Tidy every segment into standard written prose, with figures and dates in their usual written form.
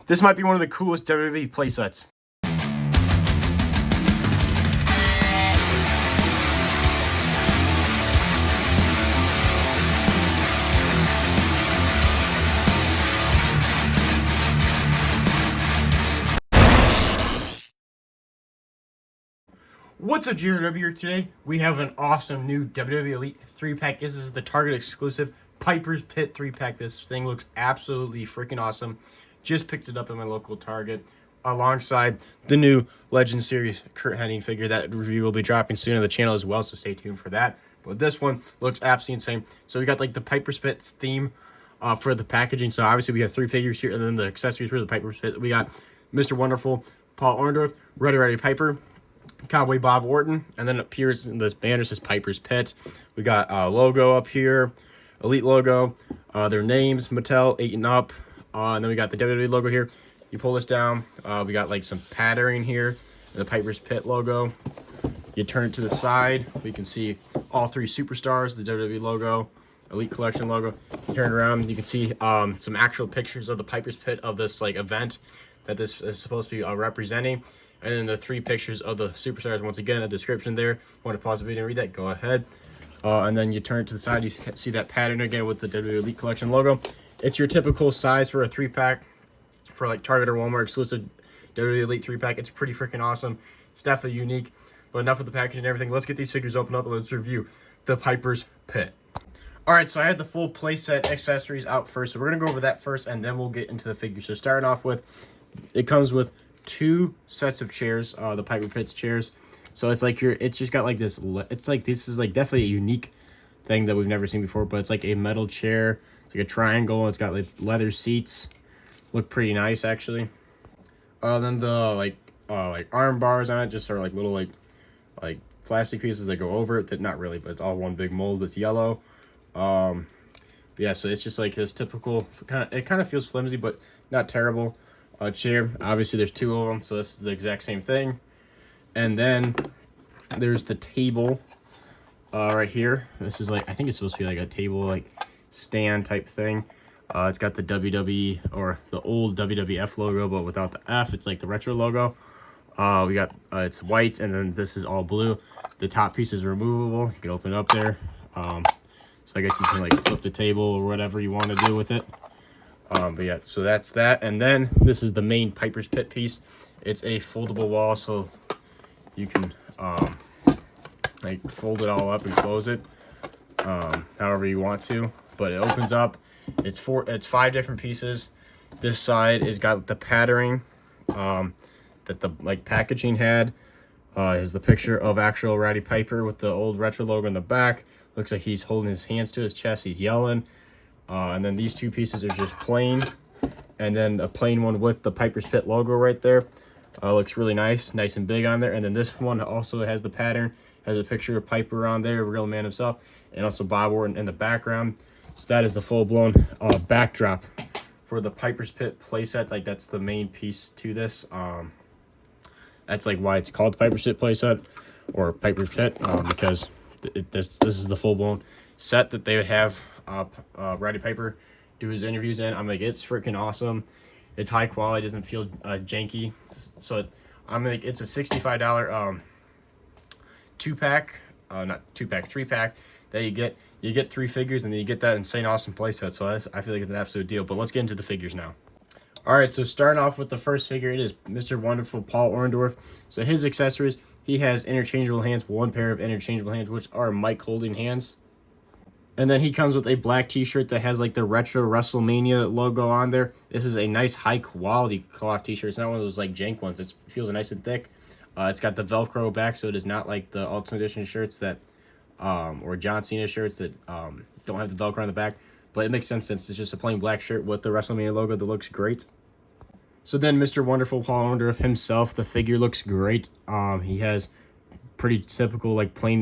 This might be one of the coolest WWE playsets. What's up, JRW here today? We have an awesome new WWE Elite 3-pack. This is the Target exclusive Piper's Pit 3-pack. This thing looks absolutely freaking awesome. Just picked it up at my local Target alongside the new Legend Series Curt Hennig figure. That review will be dropping soon on the channel as well, so stay tuned for that. But this one looks absolutely insane. So we got like the Piper's Pit theme for the packaging. So obviously we have 3 figures here, and then the accessories for the Piper's Pit. We got Mr. Wonderful Paul Orndorff, Roddy Piper, Cowboy Bob Orton, and then it appears in this banner says Piper's Pit. We got logo up here, Elite logo, their names, Mattel, 8 and up, and then we got the WWE logo here. You pull this down, we got like some patterning here, the Piper's Pit logo. You turn it to the side, we can see all 3 superstars, the WWE logo, Elite Collection logo. You turn it around, you can see some actual pictures of the Piper's Pit of this like event that this is supposed to be representing. And then the 3 pictures of the superstars. Once again, a description there. Want to pause the video and read that? Go ahead. And then you turn it to the side. You see that pattern again with the WWE Elite Collection logo. It's your typical size for a 3-pack for like Target or Walmart exclusive WWE Elite 3-pack. It's pretty freaking awesome. It's definitely unique. But enough of the packaging and everything. Let's get these figures opened up and let's review the Piper's Pit. Alright, so I have the full playset accessories out first. So we're going to go over that first and then we'll get into the figures. So starting off with, it comes with 2 sets of chairs, the Piper Pit's chairs. So it's like it's just got like this, it's like, this is like definitely a unique thing that we've never seen before, but it's like a metal chair. It's like a triangle. It's got like leather seats. Look pretty nice actually. Then the like arm bars on it just are like little like plastic pieces that go over it. That not really, but it's all one big mold. It's yellow. Yeah, so it's just like this typical it kind of feels flimsy, but not terrible. Chair. Obviously there's 2 of them, so this is the exact same thing. And then there's the table right here. This is like, I think it's supposed to be like a table like stand type thing. It's got the WWE or the old WWF logo, but without the F. It's like the retro logo. We got it's white, and then this is all blue. The top piece is removable. You can open it up there. So I guess you can like flip the table or whatever you want to do with it. But yeah, so that's that. And then this is the main Piper's Pit piece. It's a foldable wall, so you can like fold it all up and close it however you want to. But it opens up. It's 5 different pieces. This side is got the patterning that the like packaging had. Is the picture of actual Roddy Piper with the old retro logo in the back. Looks like he's holding his hands to his chest. He's yelling. And then these 2 pieces are just plain, and then a plain one with the Piper's Pit logo right there. Looks really nice and big on there. And then this one also has the pattern, has a picture of Piper on there, real man himself, and also Bob Orton in the background. So that is the full-blown backdrop for the Piper's Pit playset. Like that's the main piece to this. That's like why it's called the Piper's Pit playset or Piper's Pit, because this is the full-blown set that they would have Roddy Piper do his interviews in. I'm like, it's freaking awesome. It's high quality, doesn't feel janky. So I'm like, it's a $65 2-pack, not 2-pack, 3-pack that you get. You get 3 figures and then you get that insane awesome playset. So I feel like it's an absolute deal. But let's get into the figures now. All right, so starting off with the first figure, it is Mr. Wonderful Paul Orndorff. So his accessories, he has interchangeable hands, 1 pair of interchangeable hands, which are mic holding hands. And then he comes with a black t-shirt that has like the retro WrestleMania logo on there. This is a nice high quality cloth t-shirt. It's not one of those like jank ones. It feels nice and thick. It's got the Velcro back, so it is not like the Ultimate Edition shirts that, or John Cena shirts that don't have the Velcro on the back. But it makes sense since it's just a plain black shirt with the WrestleMania logo that looks great. So then Mr. Wonderful Paul Orndorff himself, the figure looks great. He has pretty typical like plain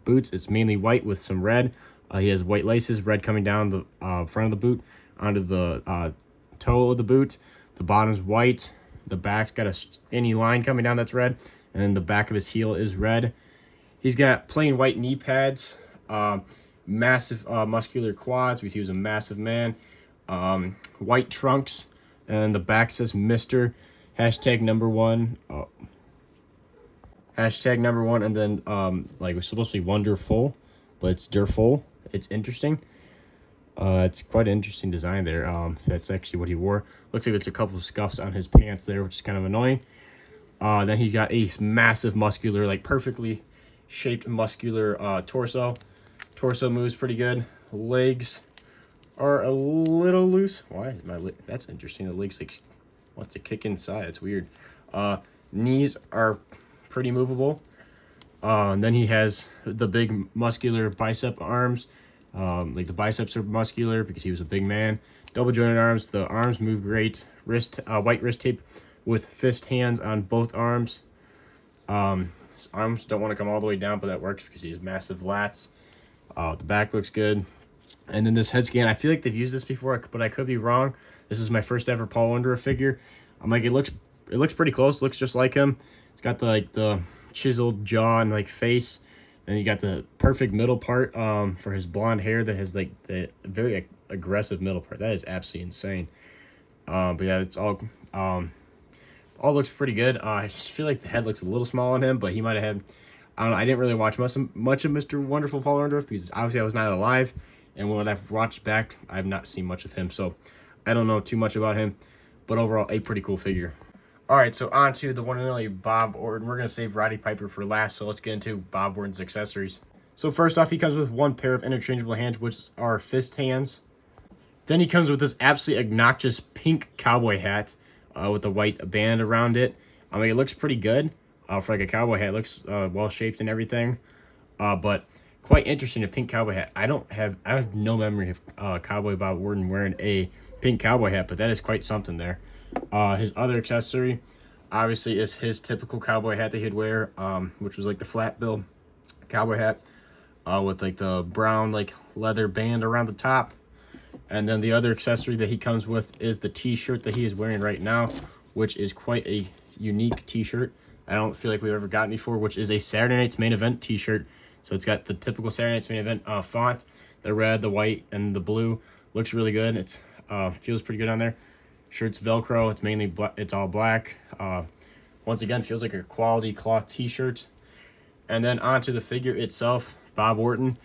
boots. It's mainly white with some red. He has white laces, red coming down the front of the boot onto the toe of the boot. The bottom's white. The back's got a skinny line coming down that's red. And then the back of his heel is red. He's got plain white knee pads, massive muscular quads. We see he was a massive man. White trunks, And the back says Mr. Hashtag number one. Hashtag number one, and then like it's supposed to be wonderful, but it's Derful. It's interesting. It's quite an interesting design there. That's actually what he wore. Looks like there's a couple of scuffs on his pants there, which is kind of annoying. Then he's got a massive muscular, like perfectly shaped muscular torso. Torso moves pretty good. Legs are a little loose. Why is my leg? That's interesting. The legs like wants to kick inside. It's weird. Knees are pretty movable. And then he has the big muscular bicep arms. Like the biceps are muscular because he was a big man. Double jointed arms. The arms move great. Wrist, white wrist tape with fist hands on both arms. His arms don't want to come all the way down, but that works because he has massive lats. The back looks good. And then this head scan, I feel like they've used this before, but I could be wrong. This is my first ever Paul Orndorff figure. I'm like, it looks pretty close. Looks just like him. It's got the chiseled jaw and like face. And you got the perfect middle part for his blonde hair that has like the very aggressive middle part. That is absolutely insane. But yeah, it's all looks pretty good. I just feel like the head looks a little small on him, but he might have had, I don't know, I didn't really watch much of Mr. Wonderful Paul Orndorff because obviously I was not alive, and when I've watched back, I've not seen much of him, so I don't know too much about him, but overall, a pretty cool figure. Alright, so on to the one and only Bob Orton. We're going to save Roddy Piper for last, so let's get into Bob Orton's accessories. So first off, he comes with one pair of interchangeable hands, which are fist hands. Then he comes with this absolutely obnoxious pink cowboy hat with a white band around it. I mean, it looks pretty good for like a cowboy hat. It looks well-shaped and everything. But quite interesting, a pink cowboy hat. I have no memory of Cowboy Bob Orton wearing a pink cowboy hat, but that is quite something there. His other accessory, obviously, is his typical cowboy hat that he'd wear, which was like the flat bill cowboy hat with like the brown like leather band around the top. And then the other accessory that he comes with is the t-shirt that he is wearing right now, which is quite a unique t-shirt. I don't feel like we've ever gotten before, which is a Saturday Night's Main Event t-shirt. So it's got the typical Saturday Night's Main Event font, the red, the white, and the blue. Looks really good. It's feels pretty good on there. Shirt's Velcro. It's mainly it's all black. Once again, feels like a quality cloth t-shirt. And then onto the figure itself, Bob Orton.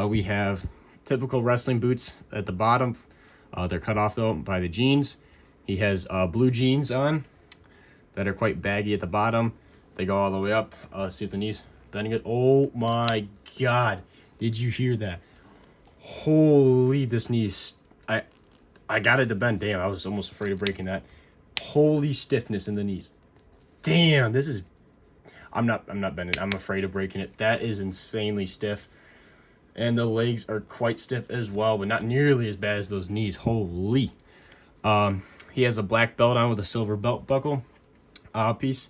We have typical wrestling boots at the bottom. They're cut off though by the jeans. He has blue jeans on that are quite baggy at the bottom. They go all the way up. See if the knees bending it. Oh my God! Did you hear that? Holy, this knee's I got it to bend. Damn, I was almost afraid of breaking that. Holy stiffness in the knees. Damn, this is. I'm not bending. I'm afraid of breaking it. That is insanely stiff. And the legs are quite stiff as well, but not nearly as bad as those knees. Holy. He has a black belt on with a silver belt buckle piece.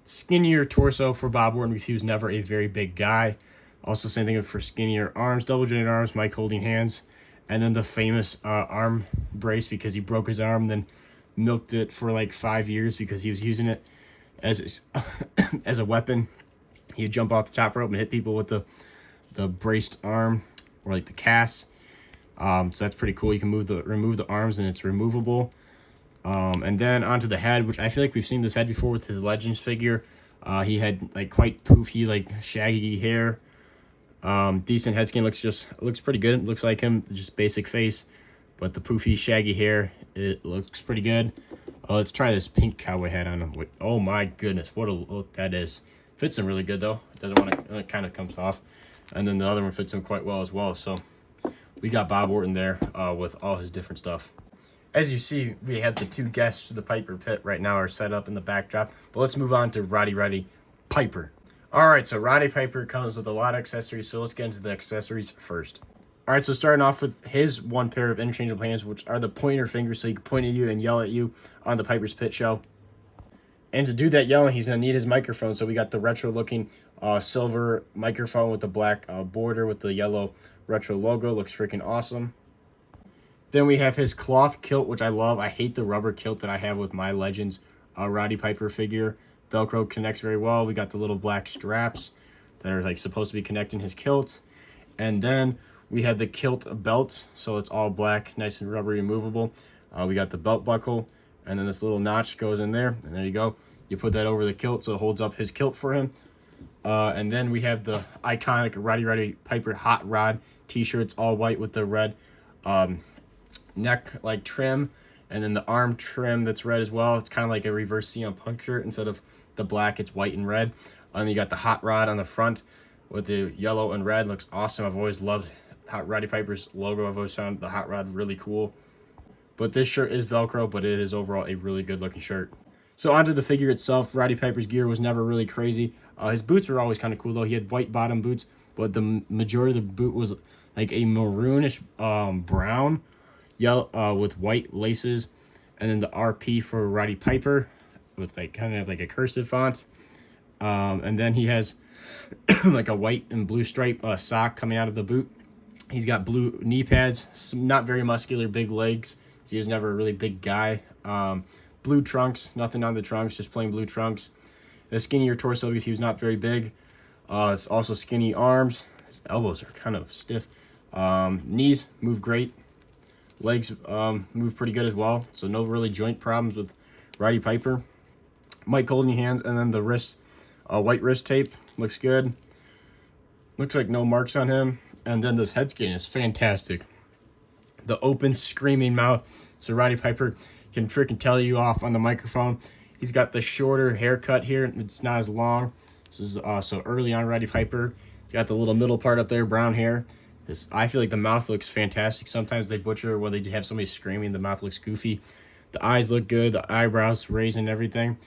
Skinnier torso for Bob Orton because he was never a very big guy. Also, same thing for skinnier arms, double jointed arms, Mike holding hands. And then the famous arm brace because he broke his arm, then milked it for like 5 years because he was using it as as a weapon. He'd jump off the top rope and hit people with the braced arm or like the cast. So that's pretty cool. You can remove the arms and it's removable. And then onto the head, which I feel like we've seen this head before with his Legends figure. He had like quite poofy, like shaggy hair. Decent head skin, looks pretty good. It looks like him, just basic face, but the poofy shaggy hair, it looks pretty good. Let's try this pink cowboy hat on him. Oh my goodness, what a look that is. Fits him really good though. It doesn't want to, it kind of comes off. And then the other one fits him quite well as well. So we got Bob Orton there with all his different stuff. As you see, we have the two guests to the Piper Pit right now are set up in the backdrop. But let's move on to Roddy Piper. Alright, so Roddy Piper comes with a lot of accessories, so let's get into the accessories first. Alright, so starting off with his one pair of interchangeable hands, which are the pointer fingers, so he can point at you and yell at you on the Piper's Pit show. And to do that yelling, he's going to need his microphone, so we got the retro-looking silver microphone with the black border with the yellow retro logo. Looks freaking awesome. Then we have his cloth kilt, which I love. I hate the rubber kilt that I have with my Legends Roddy Piper figure. Velcro connects very well. We got the little black straps that are like supposed to be connecting his kilt. And then we have the kilt belt, so it's all black, nice and rubbery, movable. We got the belt buckle, and then this little notch goes in there, and there you go. You put that over the kilt so it holds up his kilt for him. And then we have the iconic Roddy Piper Hot Rod t-shirts, all white with the red neck like trim, and then the arm trim that's red as well. It's kind of like a reverse CM Punk shirt. Instead of the black, it's white and red. And then you got the Hot Rod on the front with the yellow and red. Looks awesome. I've always loved Roddy Piper's logo. I've always found the Hot Rod really cool. But this shirt is Velcro, but it is overall a really good looking shirt. So onto the figure itself. Roddy Piper's gear was never really crazy. His boots were always kind of cool though. He had white bottom boots, but the majority of the boot was like a maroonish brown, yellow with white laces, and then the RP for Roddy Piper with like kind of like a cursive font. And then he has like a white and blue stripe sock coming out of the boot. He's got blue knee pads, some not very muscular, big legs. So he was never a really big guy. Blue trunks, nothing on the trunks, just plain blue trunks. A skinnier torso because he was not very big. It's also skinny arms. His elbows are kind of stiff. Knees move great. Legs move pretty good as well. So no really joint problems with Roddy Piper. Mike Holding hands, and then the wrist, white wrist tape looks good. Looks like no marks on him. And then this head scan is fantastic. The open screaming mouth, so Roddy Piper can freaking tell you off on the microphone. He's got the shorter haircut here. It's not as long. This is so early on Roddy Piper. He's got the little middle part up there, brown hair. I feel like the mouth looks fantastic. Sometimes they butcher when they have somebody screaming. The mouth looks goofy. The eyes look good. The eyebrows raised and everything.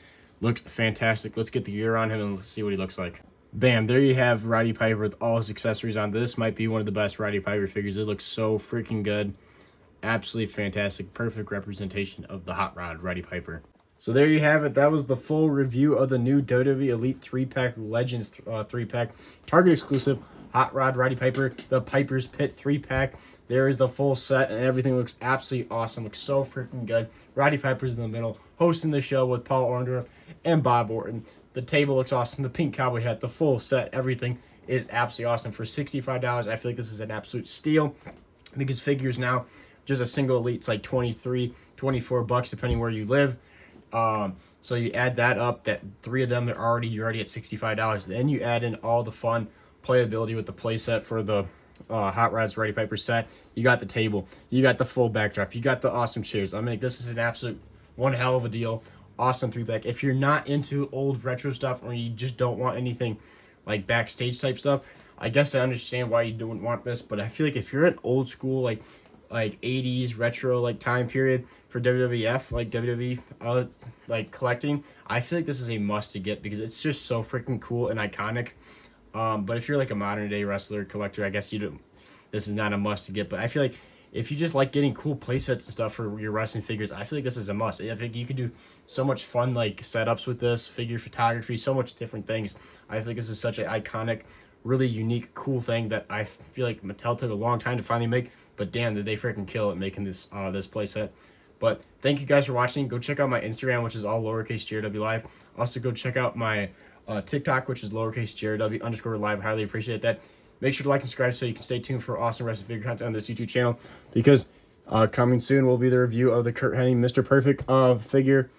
Looks fantastic. Let's get the gear on him and let's see what he looks like. Bam, there you have Roddy Piper with all his accessories on. This might be one of the best Roddy Piper figures. It looks so freaking good. Absolutely fantastic. Perfect representation of the Hot Rod Roddy Piper. So there you have it. That was the full review of the new WWE Elite 3-pack Legends 3-pack Target exclusive Hot Rod Roddy Piper, the Piper's Pit 3-pack. There is the full set, and everything looks absolutely awesome. Looks so freaking good. Roddy Piper's in the middle, hosting the show with Paul Orndorff and Bob Orton. The table looks awesome. The pink cowboy hat, the full set, everything is absolutely awesome. For $65, I feel like this is an absolute steal because figures now, just a single Elite's like $23-24 depending where you live. So you add that up, that three of them you're already at $65. Then you add in all the fun playability with the playset for the Hot Rods Roddy Piper set. You got the table, you got the full backdrop, you got the awesome chairs. I mean, this is an absolute one hell of a deal. Awesome 3-pack. If you're not into old retro stuff or you just don't want anything like backstage type stuff, I guess I understand why you don't want this. But I feel like if you're an old school like 80s retro like time period for WWF, like WWE like collecting, I feel like this is a must to get because it's just so freaking cool and iconic. But if you're like a modern day wrestler collector, I guess you don't, this is not a must to get. But I feel like if you just like getting cool playsets and stuff for your wrestling figures, I feel like this is a must. I think you could do so much fun like setups with this, figure photography, so much different things. I think this is such an iconic, really unique, cool thing that I feel like Mattel took a long time to finally make. But damn, did they freaking kill it making this this playset. But thank you guys for watching. Go check out my Instagram, which is all lowercase JRW Live. Also go check out my TikTok, which is lowercase JRW_live. Highly appreciate that. Make sure to like and subscribe so you can stay tuned for awesome wrestling figure content on this YouTube channel. Because coming soon will be the review of the Curt Hennig Mr. Perfect figure.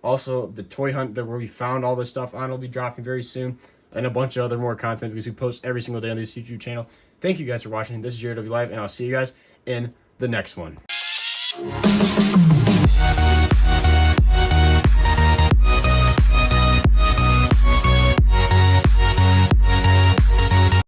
Also, the toy hunt that where we found all this stuff on will be dropping very soon. And a bunch of other more content because we post every single day on this YouTube channel. Thank you guys for watching. This is JRW Live, and I'll see you guys in the next one.